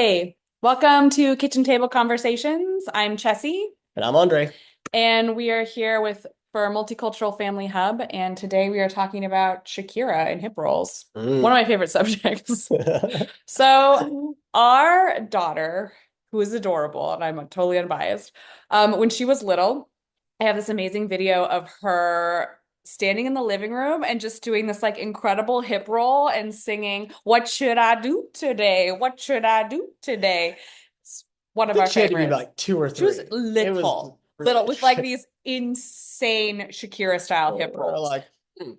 Hi, welcome to Kitchen Table Conversations. I'm Kjessie, And I'm Andre. and we are here for Multicultural Family Hub, and today we are talking about Shakira and hip rolls, one of Mm. my favorite subjects. So, our daughter, who is adorable, and I'm totally unbiased, when she was little, I have this amazing video of her standing in the living room and just doing this like incredible hip roll and singing, "What should I do today? What should I do today?" It's one I of think our she had to be favorites. like two or She was three. It was little with like these insane Shakira style hip we're rolls. like, hmm,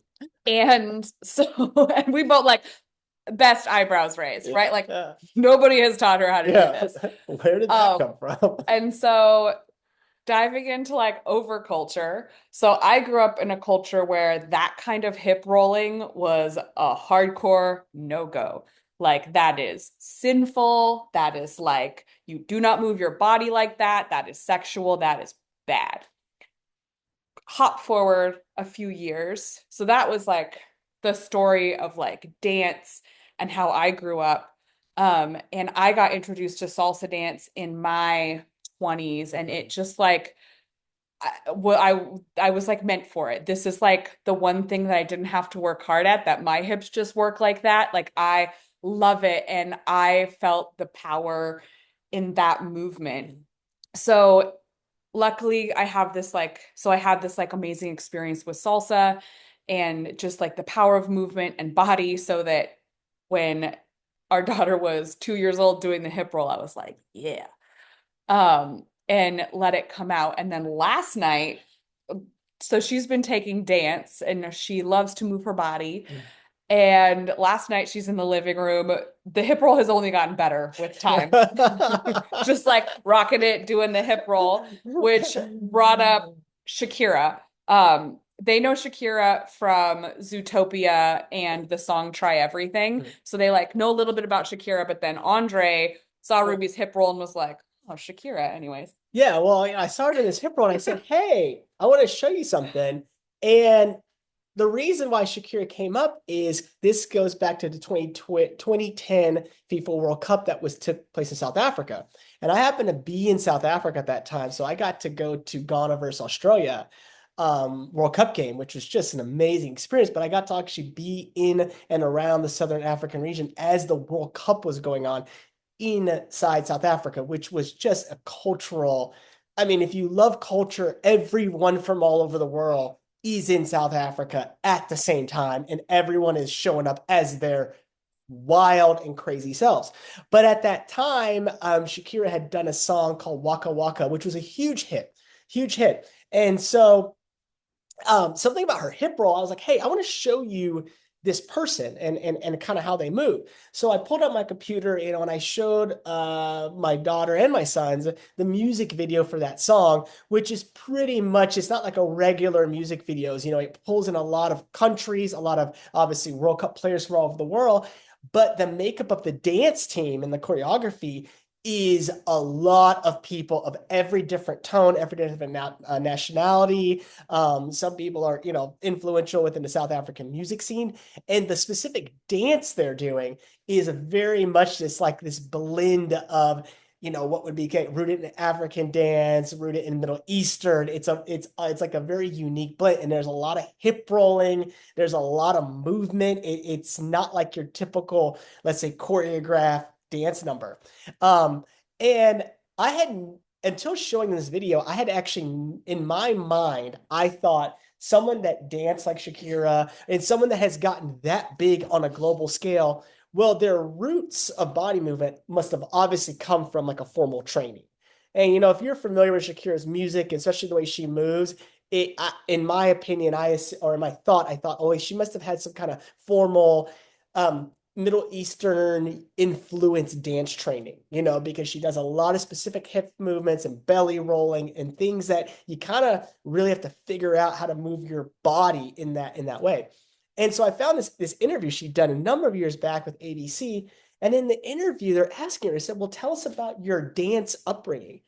And so, and we both like best eyebrows raised, yeah, right? Like yeah, nobody has taught her how to do yeah. this. Where did that Um, come from? and so diving into like over culture. So I grew up in a culture where that kind of hip rolling was a hardcore no-go. Like that is sinful. That is like you do not move your body like that. That is sexual. That is bad. Hop forward a few years. So that was like the story of like dance and how I grew up. And I got introduced to salsa dance in my 20s, and it just like I was like meant for it. This is like the one thing that I didn't have to work hard at, that my hips just work like that. Like I love it, and I felt the power in that movement. So luckily I had this like amazing experience with salsa and just like the power of movement and body, so that when our daughter was 2 years old doing the hip roll, I was like, yeah, and let it come out. And then last night, so she's been taking dance and she loves to move her body. And last night she's in the living room. The hip roll has only gotten better with time. Just like rocking it, doing the hip roll, which brought up Shakira. They know Shakira from Zootopia and the song Try Everything. So they like know a little bit about Shakira, but then Andre saw Well, Ruby's hip roll and was like, oh, Shakira, anyways. yeah, well, I saw her in this hip roll and I said, hey, I want to show you something. And the reason why Shakira came up is this goes back to the 2010 FIFA World Cup that took place in South Africa. And I happened to be in South Africa at that time. So I got to go to Ghana versus Australia World Cup game, which was just an amazing experience. But I got to actually be in and around the Southern African region as the World Cup was going on inside South Africa, which was just a cultural. I mean, if you love culture, everyone from all over the world is in South Africa at the same time, and everyone is showing up as their wild and crazy selves. But at that time, Shakira had done a song called Waka Waka, which was a huge hit, huge hit. And so something about her hip roll, I was like, hey, I want to show you this person and kind of how they move. So I pulled up my computer, and I showed my daughter and my sons the music video for that song, which is pretty much, it's not like a regular music videos. It pulls in a lot of countries, a lot of obviously World Cup players from all over the world, but the makeup of the dance team and the choreography is a lot of people of every different tone, every different nationality. Some people are, influential within the South African music scene, and the specific dance they're doing is very much this blend of, what would be rooted in African dance, rooted in Middle Eastern. It's like a very unique blend, and there's a lot of hip rolling. There's a lot of movement. It's not like your typical, let's say, choreographed dance number. And I had, until showing this video, I had actually, in my mind, I thought someone that danced like Shakira and someone that has gotten that big on a global scale, well, their roots of body movement must have obviously come from like a formal training. And if you're familiar with Shakira's music, especially the way she moves, in my opinion, or in my thought, I thought, oh, she must have had some kind of formal um, Middle Eastern influenced dance training, because she does a lot of specific hip movements and belly rolling and things that you kind of really have to figure out how to move your body in that way. And so I found this interview she'd done a number of years back with ABC. And in the interview, they're asking her, I said, well, tell us about your dance upbringing.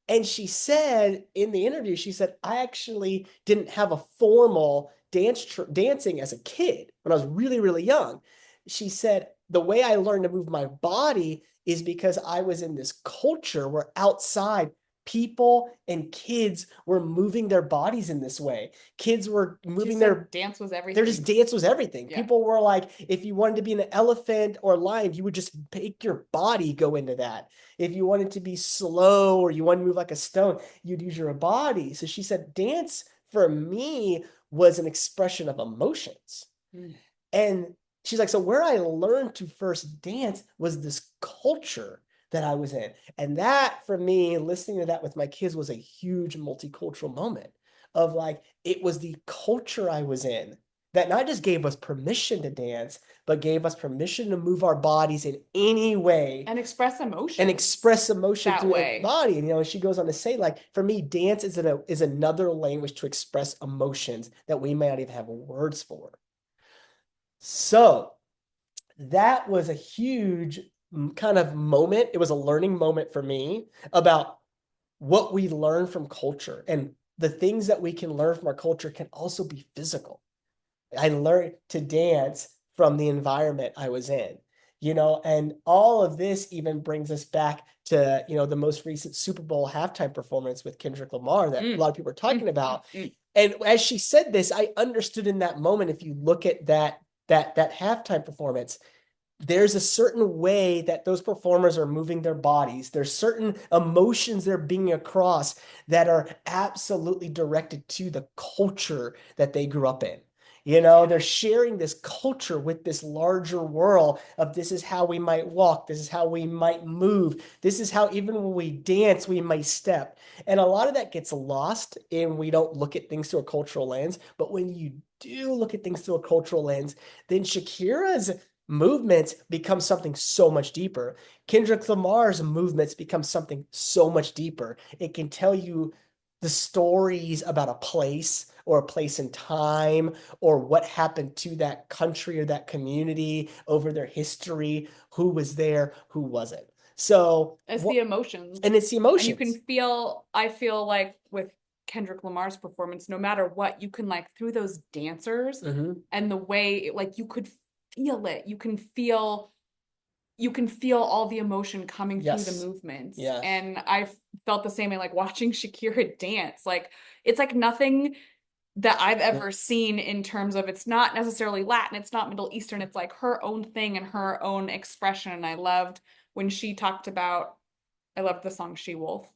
And she said in the interview, she said, I actually didn't have a formal dancing as a kid when I was really, really young. She said, the way I learned to move my body is because I was in this culture where outside people and kids were moving their bodies in this way. Kids were moving their dance was Their just everything. dance was everything. Yeah. People were like, if you wanted to be an elephant or a lion, you would just make your body go into that. If you wanted to be slow or you wanted to move like a stone, you'd use your body. So she said, dance for me was an expression of emotions. Mm. And she's like, so where I learned to first dance was this culture that I was in. And that for me, listening to that with my kids was a huge multicultural moment of like, it was the culture I was in that not just gave us permission to dance, but gave us permission to move our bodies in any way And express emotion. and express emotion that through way. a body. And, she goes on to say, like, for me, dance is another language to express emotions that we may not even have words for. So that was a huge kind of moment. It was a learning moment for me about what we learn from culture, and the things that we can learn from our culture can also be physical. I learned to dance from the environment I was in, and all of this even brings us back to, the most recent Super Bowl halftime performance with Kendrick Lamar that a lot of people are talking about. And as she said this, I understood in that moment, if you look at that halftime performance, there's a certain way that those performers are moving their bodies. There's certain emotions they're bringing across that are absolutely directed to the culture that they grew up in. They're sharing this culture with this larger world of this is how we might walk. This is how we might move. This is how even when we dance, we might step. And a lot of that gets lost and we don't look at things through a cultural lens. But when you do look at things through a cultural lens, then Shakira's movements become something so much deeper. Kendrick Lamar's movements become something so much deeper. It can tell you the stories about a place or a place in time or what happened to that country or that community over their history, who was there, who wasn't. So it's the emotions. And it's the emotions. And you can feel, I feel like with Kendrick Lamar's performance, no matter what, you can like through those dancers and the way like you could feel it. You can feel all the emotion coming through the movements. Yes. And I felt the same way, like watching Shakira dance. Like it's like nothing that I've ever seen in terms of, it's not necessarily Latin, it's not Middle Eastern, it's like her own thing and her own expression. And I loved when she talked about, I loved the song She Wolf.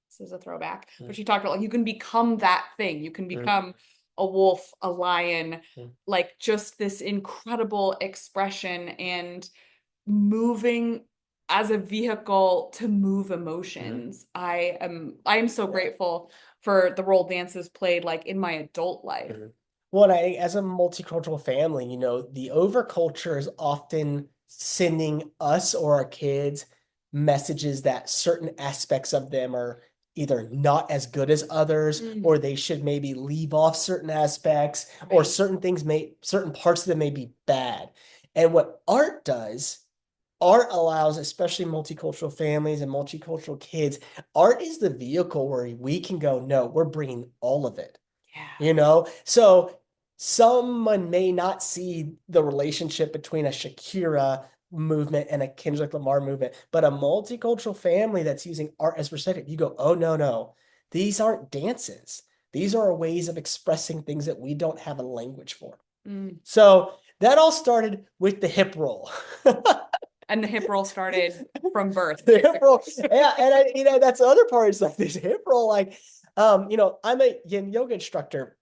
This is a throwback. But she talked about like you can become that thing. You can become a wolf, a lion, like just this incredible expression and moving as a vehicle to move emotions. I am so grateful for the role dances played like in my adult life. Well, and I think as a multicultural family, the overculture is often sending us or our kids messages that certain aspects of them are either not as good as others, or they should maybe leave off certain aspects, or certain parts of them may be bad. And what art does, art allows, especially multicultural families and multicultural kids, art is the vehicle where we can go, no, we're bringing all of it. Yeah. So someone may not see the relationship between a Shakira movement and a Kendrick Lamar movement, but a multicultural family that's using art as perspective, you go, oh, no, these aren't dances. These are ways of expressing things that we don't have a language for. So that all started with the hip roll. And the hip roll started from birth. The hip roll. Yeah, and that's the other part is like this hip roll, like, I'm a yin yoga instructor.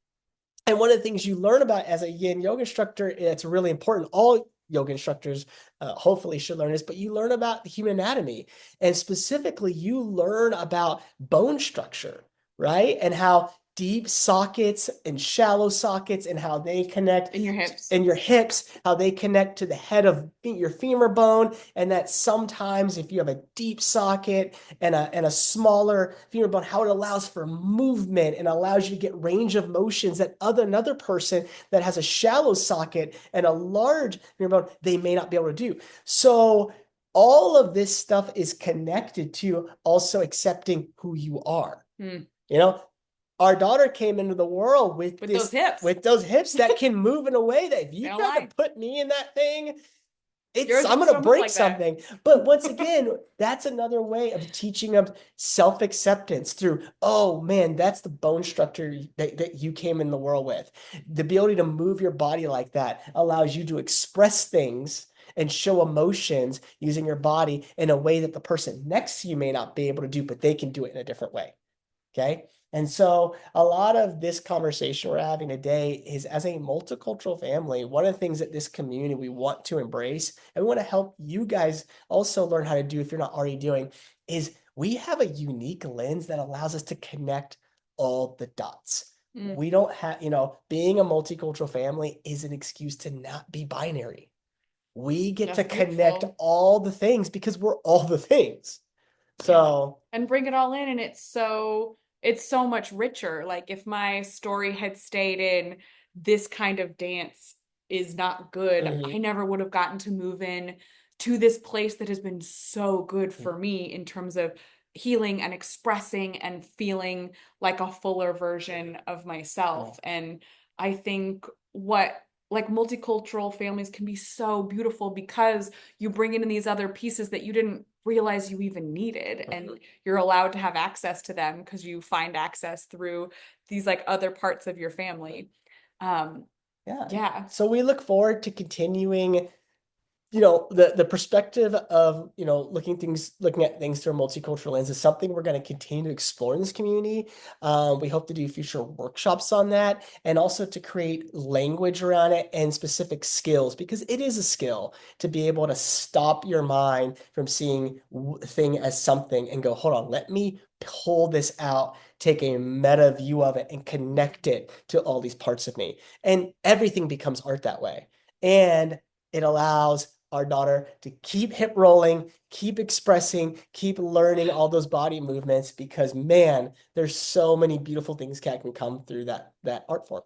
And one of the things you learn about as a yin yoga instructor, it's really important. All yoga instructors hopefully should learn this, but you learn about the human anatomy. And specifically, you learn about bone structure, right? And how deep sockets and shallow sockets and how they connect in your hips, how they connect to the head of your femur bone. And that sometimes if you have a deep socket and a smaller femur bone, how it allows for movement and allows you to get range of motions that another person that has a shallow socket and a large femur bone, they may not be able to do. So all of this stuff is connected to also accepting who you are. Our daughter came into the world with those hips, that can move in a way that if you try to put me in that thing, it's Yours I'm looks gonna so much break like that. something. But once again, that's another way of teaching them self-acceptance through, oh man, that's the bone structure that you came in the world with. The ability to move your body like that allows you to express things and show emotions using your body in a way that the person next to you may not be able to do, but they can do it in a different way. Okay. And so a lot of this conversation we're having today is as a multicultural family, one of the things that this community we want to embrace and we want to help you guys also learn how to do if you're not already doing is we have a unique lens that allows us to connect all the dots. Mm, We don't have, being a multicultural family is an excuse to not be binary. We get to that's connect beautiful. all the things because we're all the things. Yeah. So, And bring it all in, and it's so much richer. Like if my story had stayed in this kind of dance is not good, I mhm. never would have gotten to move in to this place that has been so good for me in terms of healing and expressing and feeling like a fuller version of Yeah. myself. And I think what like multicultural families can be so beautiful because you bring in these other pieces that you didn't realize you even needed, and Mhm. you're allowed to have access to them because you find access through these like other parts of your family. um Yeah. yeah. So we look forward to continuing, the perspective of, looking at things through a multicultural lens is something we're going to continue to explore in this community. We hope to do future workshops on that and also to create language around it and specific skills because it is a skill to be able to stop your mind from seeing thing as something and go, hold on, let me pull this out, take a meta view of it and connect it to all these parts of me. And everything becomes art that way. And it allows our daughter to keep hip rolling, keep expressing, keep learning all those body movements because man, there's so many beautiful things that can come through that art form.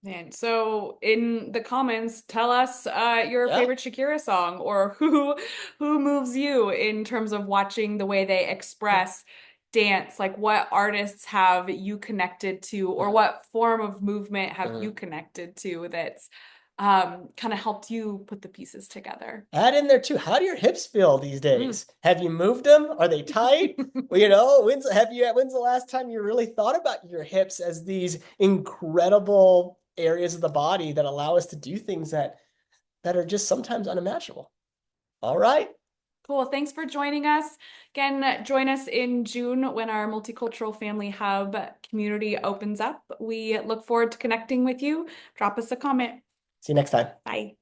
And so in the comments, tell us your Yeah. favorite Shakira song, or who moves you in terms of watching the way they express dance. Like what artists have you connected to, or what form of movement have you connected to that's kind of helped you put the pieces together? Add in there too. How do your hips feel these Mm. days? Have you moved them? Are they tight? Well, when's the last time you really thought about your hips as these incredible areas of the body that allow us to do things that are just sometimes unimaginable? All right. Cool. Thanks for joining us. Again, join us in June when our Multicultural Family Hub community opens up. We look forward to connecting with you. Drop us a comment. See you next time. Bye.